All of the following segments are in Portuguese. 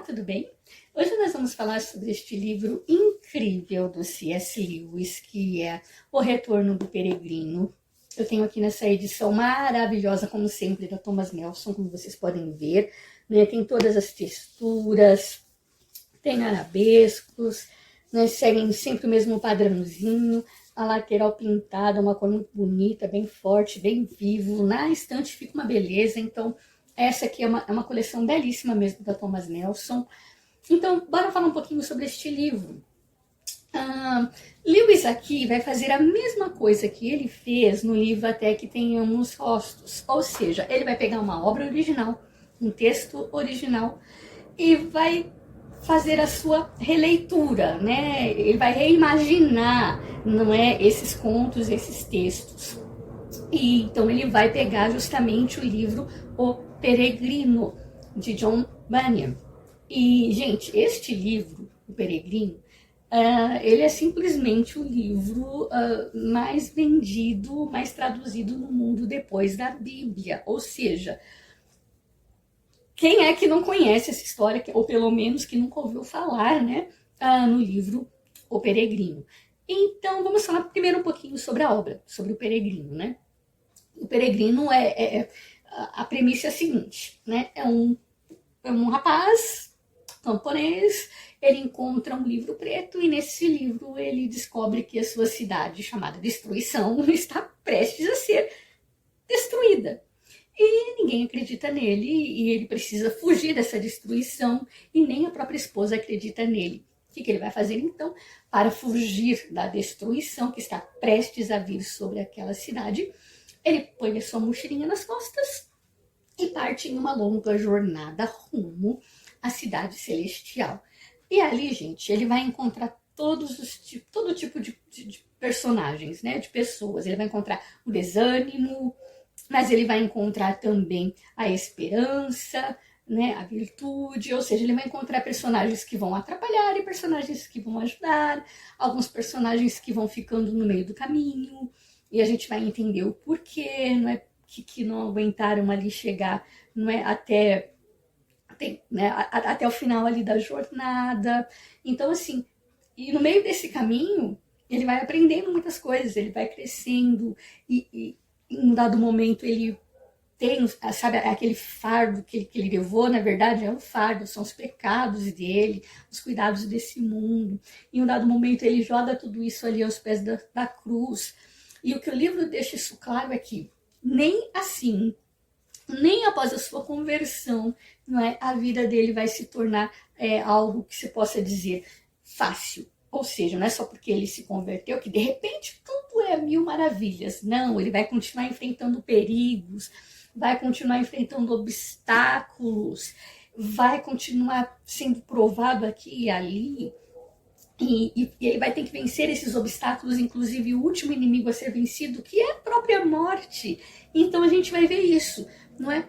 tudo bem? Hoje nós vamos falar sobre este livro incrível do C.S. Lewis, que é O Retorno do Peregrino. Eu tenho aqui nessa edição maravilhosa, como sempre, da Thomas Nelson, como vocês podem ver, né? Tem todas as texturas, tem arabescos, né? Seguem sempre o mesmo padrãozinho, a lateral pintada, uma cor muito bonita, bem forte, bem vivo. Na estante fica uma beleza, então essa aqui é uma coleção belíssima mesmo da Thomas Nelson. Então, bora falar um pouquinho sobre este livro. Lewis aqui vai fazer a mesma coisa que ele fez no livro Até que Tenhamos Rostos. Ou seja, ele vai pegar uma obra original, um texto original, e vai fazer a sua releitura, né? Ele vai reimaginar, não é, esses contos, esses textos. E então ele vai pegar justamente o livro O Peregrino, de John Bunyan. E, gente, este livro, O Peregrino, ele é simplesmente o livro mais vendido, mais traduzido no mundo depois da Bíblia. Ou seja, quem é que não conhece essa história, ou pelo menos que nunca ouviu falar, né, no livro O Peregrino? Então, vamos falar primeiro um pouquinho sobre a obra, sobre o Peregrino, né? O Peregrino a premissa é a seguinte, né? É um rapaz camponês, ele encontra um livro preto e nesse livro ele descobre que a sua cidade, chamada Destruição, está prestes a ser destruída. E ninguém acredita nele e ele precisa fugir dessa destruição e nem a própria esposa acredita nele. O que ele vai fazer então para fugir da destruição que está prestes a vir sobre aquela cidade? Ele põe a sua mochilinha nas costas e parte em uma longa jornada rumo à cidade celestial. E ali, gente, ele vai encontrar todo tipo de personagens, né, de pessoas. Ele vai encontrar o desânimo, mas ele vai encontrar também a esperança, né, a virtude, ou seja, ele vai encontrar personagens que vão atrapalhar e personagens que vão ajudar, alguns personagens que vão ficando no meio do caminho, e a gente vai entender o porquê, não é, que não aguentaram ali chegar, não é, até o final ali da jornada. Então, assim, e no meio desse caminho, ele vai aprendendo muitas coisas, ele vai crescendo, e em um dado momento ele tem, sabe, aquele fardo que ele levou, na verdade é um fardo, são os pecados dele, os cuidados desse mundo. Em um dado momento ele joga tudo isso ali aos pés da cruz. E o que o livro deixa isso claro é que nem assim, nem após a sua conversão, não é, a vida dele vai se tornar algo que se possa dizer fácil. Ou seja, não é só porque ele se converteu que de repente tudo é mil maravilhas. Não, ele vai continuar enfrentando perigos, vai continuar enfrentando obstáculos, vai continuar sendo provado aqui e ali. E ele vai ter que vencer esses obstáculos, inclusive o último inimigo a ser vencido, que é a própria morte. Então a gente vai ver isso, não é?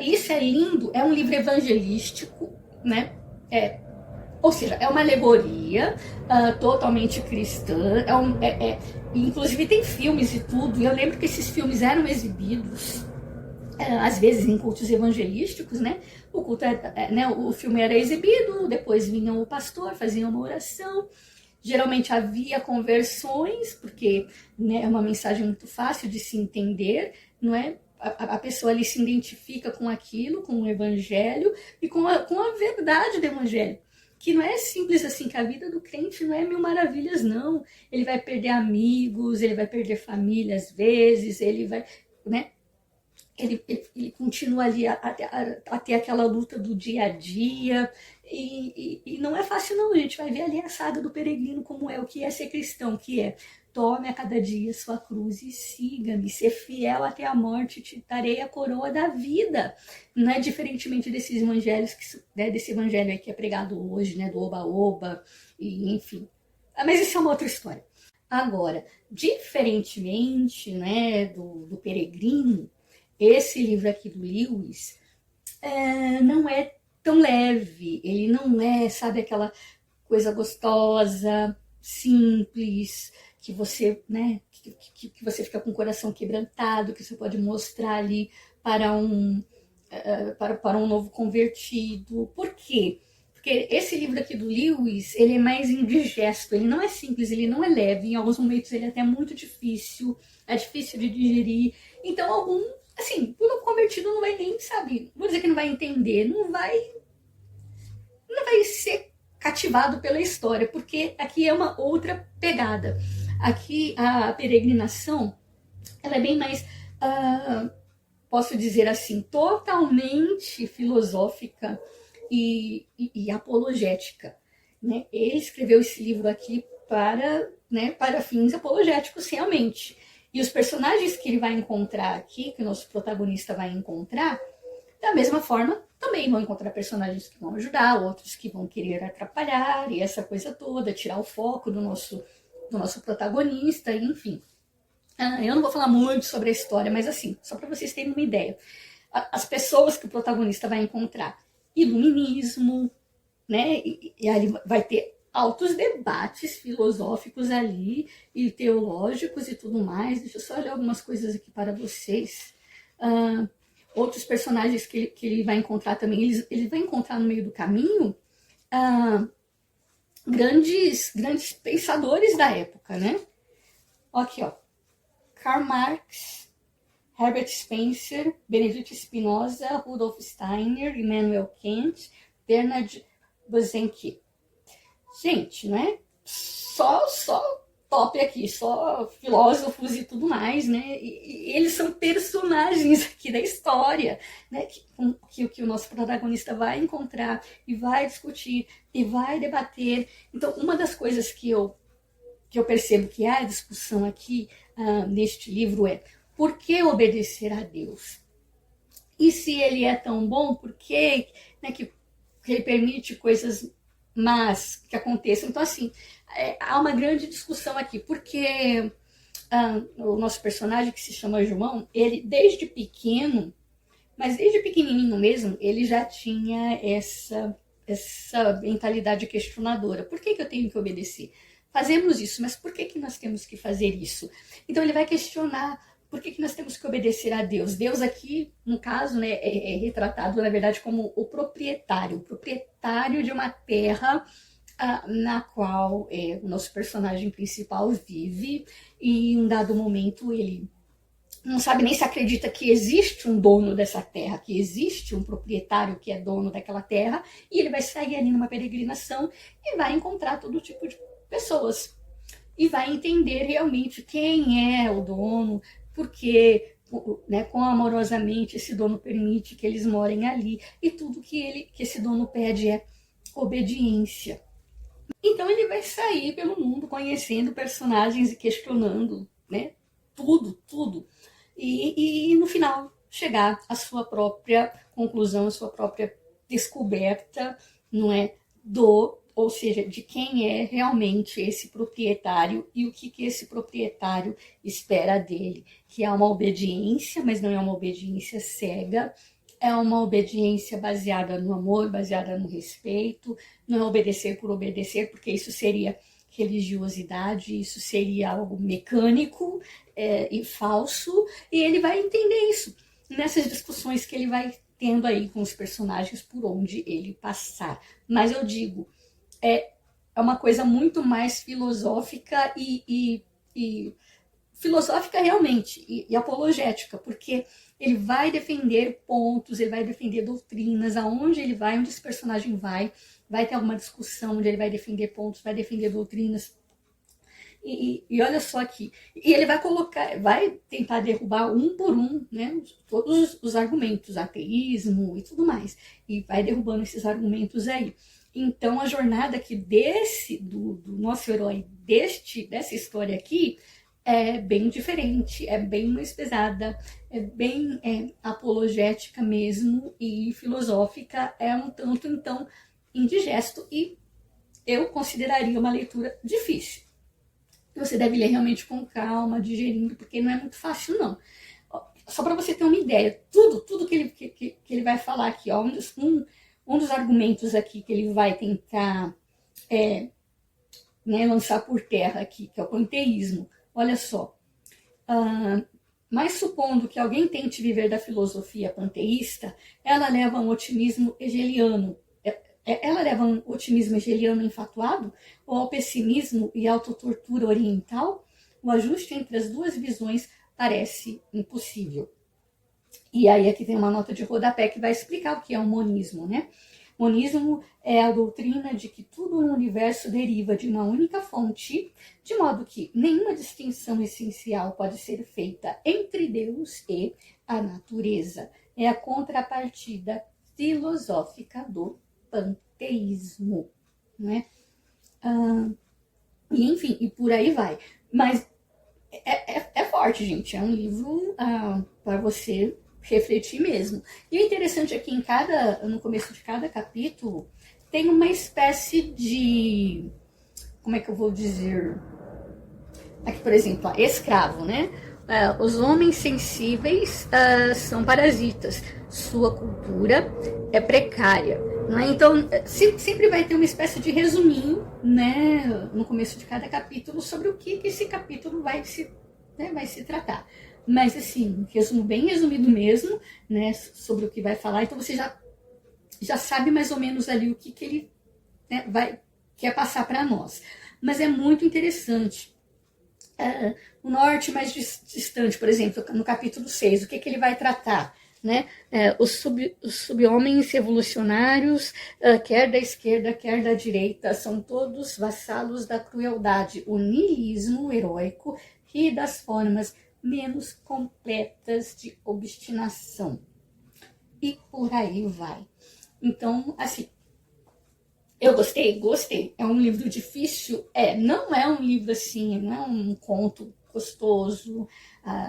Isso é lindo, é um livro evangelístico, né? Ou seja, é uma alegoria totalmente cristã, inclusive tem filmes e tudo, e eu lembro que esses filmes eram exibidos, às vezes em cultos evangelísticos, né? O filme era exibido, depois vinha o pastor, fazia uma oração, geralmente havia conversões, porque, né, é uma mensagem muito fácil de se entender, não é? A pessoa ali se identifica com aquilo, com o evangelho e com a verdade do evangelho. Que não é simples assim, que a vida do crente não é mil maravilhas, não. Ele vai perder amigos, ele vai perder família às vezes, ele vai, né? Ele continua ali a ter aquela luta do dia a dia, e não é fácil não, a gente vai ver ali a saga do peregrino, como é, o que é ser cristão, que é: tome a cada dia sua cruz e siga-me, ser fiel até a morte, te darei a coroa da vida. Não é diferentemente desses evangelhos, desse evangelho aí que é pregado hoje, né, do oba-oba, e enfim. Mas isso é uma outra história. Agora, diferentemente, né, do peregrino, esse livro aqui do Lewis não é tão leve, ele não é, sabe, aquela coisa gostosa, simples, que você, né, que você fica com o coração quebrantado, que você pode mostrar ali para um novo convertido. Por quê? Porque esse livro aqui do Lewis, ele é mais indigesto, ele não é simples, ele não é leve, em alguns momentos ele é até muito difícil, é difícil de digerir. Então, assim, o novo convertido não vai nem, sabe, vou dizer que não vai entender, não vai ser cativado pela história, porque aqui é uma outra pegada. Aqui a peregrinação, ela é bem mais, posso dizer assim, totalmente filosófica e apologética. Né? Ele escreveu esse livro aqui para fins apologéticos realmente. E os personagens que ele vai encontrar aqui, que o nosso protagonista vai encontrar, da mesma forma, também vão encontrar personagens que vão ajudar, outros que vão querer atrapalhar, e essa coisa toda, tirar o foco do nosso protagonista, enfim. Eu não vou falar muito sobre a história, mas assim, só para vocês terem uma ideia. As pessoas que o protagonista vai encontrar, iluminismo, né? E ali vai ter altos debates filosóficos ali, e teológicos e tudo mais. Deixa eu só olhar algumas coisas aqui para vocês. Outros personagens que ele vai encontrar também, ele vai encontrar no meio do caminho grandes pensadores da época, né? Aqui, ó. Karl Marx, Herbert Spencer, Benedito Spinoza, Rudolf Steiner, Immanuel Kant, Bernard Bosanquet. Gente, né? Só top aqui, só filósofos e tudo mais, né? E eles são personagens aqui da história, né? Que o nosso protagonista vai encontrar e vai discutir e vai debater. Então, uma das coisas que eu percebo que há discussão aqui neste livro é: por que obedecer a Deus? E se ele é tão bom, por que, né, que ele permite coisas más que aconteçam? Então, assim, há uma grande discussão aqui, porque o nosso personagem, que se chama João, ele desde pequeno, mas desde pequenininho mesmo, ele já tinha essa mentalidade questionadora. Por que eu tenho que obedecer? Fazemos isso, mas por que nós temos que fazer isso? Então ele vai questionar por que nós temos que obedecer a Deus. Deus aqui, no caso, né, é retratado, na verdade, como o proprietário de uma terra na qual o nosso personagem principal vive, e em um dado momento ele não sabe nem se acredita que existe um dono dessa terra, que existe um proprietário que é dono daquela terra, e ele vai sair ali numa peregrinação e vai encontrar todo tipo de pessoas. E vai entender realmente quem é o dono, porque, né, quão amorosamente esse dono permite que eles morem ali, e tudo que esse dono pede é obediência. Então ele vai sair pelo mundo conhecendo personagens e questionando, né, tudo. E no final chegar à sua própria conclusão, à sua própria descoberta, não é, ou seja, de quem é realmente esse proprietário e o que esse proprietário espera dele, que é uma obediência, mas não é uma obediência cega, é uma obediência baseada no amor, baseada no respeito, não é obedecer por obedecer, porque isso seria religiosidade, isso seria algo mecânico e falso, e ele vai entender isso nessas discussões que ele vai tendo aí com os personagens por onde ele passar. Mas eu digo, é uma coisa muito mais filosófica e filosófica realmente, e apologética, porque ele vai defender pontos, ele vai defender doutrinas, aonde ele vai, onde esse personagem vai ter alguma discussão onde ele vai defender pontos, vai defender doutrinas. E olha só aqui, e ele vai tentar derrubar um por um, né, todos os argumentos, ateísmo e tudo mais, e vai derrubando esses argumentos aí. Então a jornada aqui do nosso herói, dessa história aqui, é bem diferente, é bem mais pesada, é bem apologética mesmo, e filosófica, é um tanto então indigesto, e eu consideraria uma leitura difícil. Você deve ler realmente com calma, digerindo, porque não é muito fácil, não. Só para você ter uma ideia, tudo que ele vai falar aqui, ó, um dos argumentos aqui que ele vai tentar lançar por terra aqui, que é o panteísmo. Olha só, mas supondo que alguém tente viver da filosofia panteísta, ela leva a um otimismo hegeliano. ela leva um otimismo hegeliano enfatuado ou ao pessimismo e autotortura oriental? O ajuste entre as duas visões parece impossível. E aí aqui tem uma nota de rodapé que vai explicar o que é o monismo, né? Monismo é a doutrina de que tudo no universo deriva de uma única fonte, de modo que nenhuma distinção essencial pode ser feita entre Deus e a natureza. É a contrapartida filosófica do panteísmo, né? E enfim, e por aí vai. Mas é forte, gente. É um livro para você refletir mesmo. E o interessante é que no começo de cada capítulo tem uma espécie de, como é que eu vou dizer? Aqui, por exemplo, escravo, né? Os homens sensíveis são parasitas. Sua cultura é precária. Né? Então, sempre vai ter uma espécie de resuminho, né, no começo de cada capítulo sobre o que esse capítulo vai se tratar. Mas, assim, resumo bem resumido mesmo, né, sobre o que vai falar. Então, você já sabe mais ou menos ali o que ele, né, quer passar para nós. Mas é muito interessante. O norte mais distante, por exemplo, no capítulo 6, o que ele vai tratar? Né? Os sub-homens revolucionários, quer da esquerda, quer da direita, são todos vassalos da crueldade, o niilismo heróico e das formas menos completas de obstinação. E por aí vai. Então, assim, eu gostei. É um livro difícil? Não é um livro assim, não é um conto gostoso,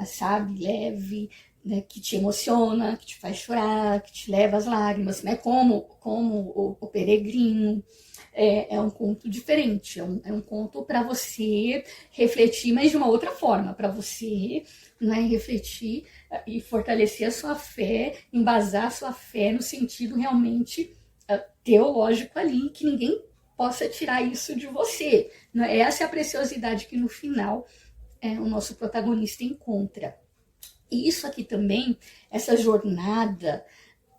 sabe, leve, né, que te emociona, que te faz chorar, que te leva às lágrimas, né, como o Peregrino. É um conto diferente, é um conto para você refletir, mas de uma outra forma, para você, né, refletir e fortalecer a sua fé, embasar a sua fé no sentido realmente teológico ali, que ninguém possa tirar isso de você. Essa é a preciosidade que no final o nosso protagonista encontra. E isso aqui também, essa jornada,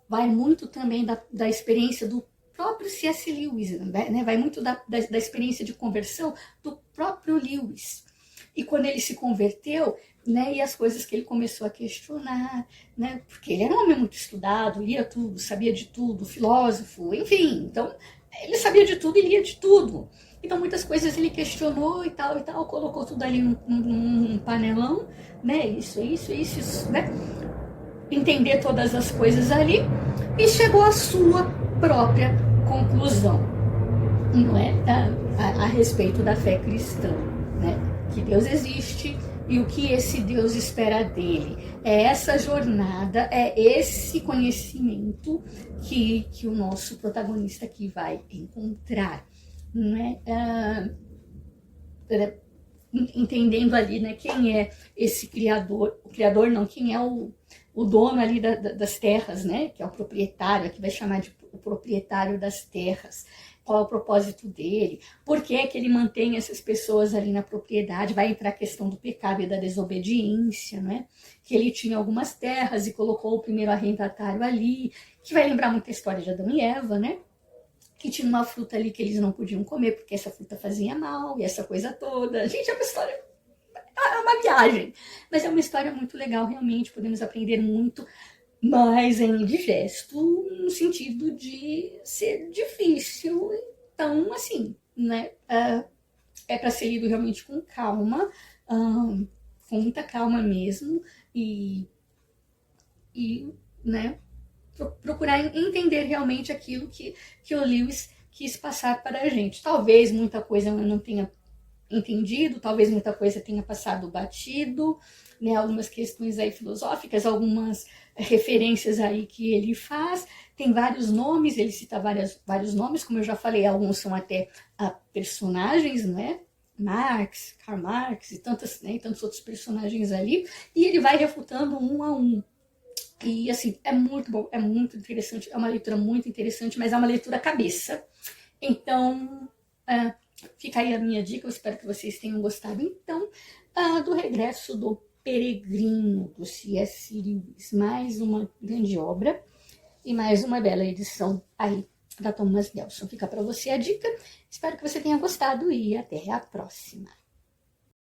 vai muito também da experiência do próprio C.S. Lewis, né? Vai muito da experiência de conversão do próprio Lewis. E quando ele se converteu, né, e as coisas que ele começou a questionar, né, porque ele era um homem muito estudado, lia tudo, sabia de tudo, filósofo, enfim, então ele sabia de tudo e lia de tudo. Então muitas coisas ele questionou e tal, colocou tudo ali num panelão, né, isso, né, entender todas as coisas ali e chegou à sua própria conclusão, não é, a respeito da fé cristã, né, que Deus existe e o que esse Deus espera dele. É essa jornada, é esse conhecimento que o nosso protagonista aqui vai encontrar, né? Entendendo ali, né, quem é esse criador, o criador não, quem é o dono ali das terras, né, que é o proprietário, aqui vai chamar de o proprietário das terras. Qual é o propósito dele, por que é que ele mantém essas pessoas ali na propriedade, vai entrar a questão do pecado e da desobediência, né? Que ele tinha algumas terras e colocou o primeiro arrendatário ali, que vai lembrar muito a história de Adão e Eva, né? Que tinha uma fruta ali que eles não podiam comer porque essa fruta fazia mal e essa coisa toda. Gente, é uma história, é uma viagem, mas é uma história muito legal, realmente, podemos aprender muito, mas é indigesto no sentido de ser difícil. Então, assim, né, é para ser lido realmente com calma, com muita calma mesmo, e né, procurar entender realmente aquilo que o Lewis quis passar para a gente. Talvez muita coisa eu não tenha entendido, talvez muita coisa tenha passado batido, né, algumas questões aí filosóficas, algumas referências aí que ele faz, tem vários nomes, ele cita vários nomes, como eu já falei, alguns são até personagens, né, Karl Marx e tantos outros personagens ali, e ele vai refutando um a um. E assim, é muito bom, é muito interessante, é uma leitura muito interessante, mas é uma leitura cabeça. Então, fica aí a minha dica, eu espero que vocês tenham gostado, então, do Regresso do Peregrino, do C.S. Lewis. Mais uma grande obra e mais uma bela edição aí da Thomas Delson. Fica para você a dica. Espero que você tenha gostado e até a próxima.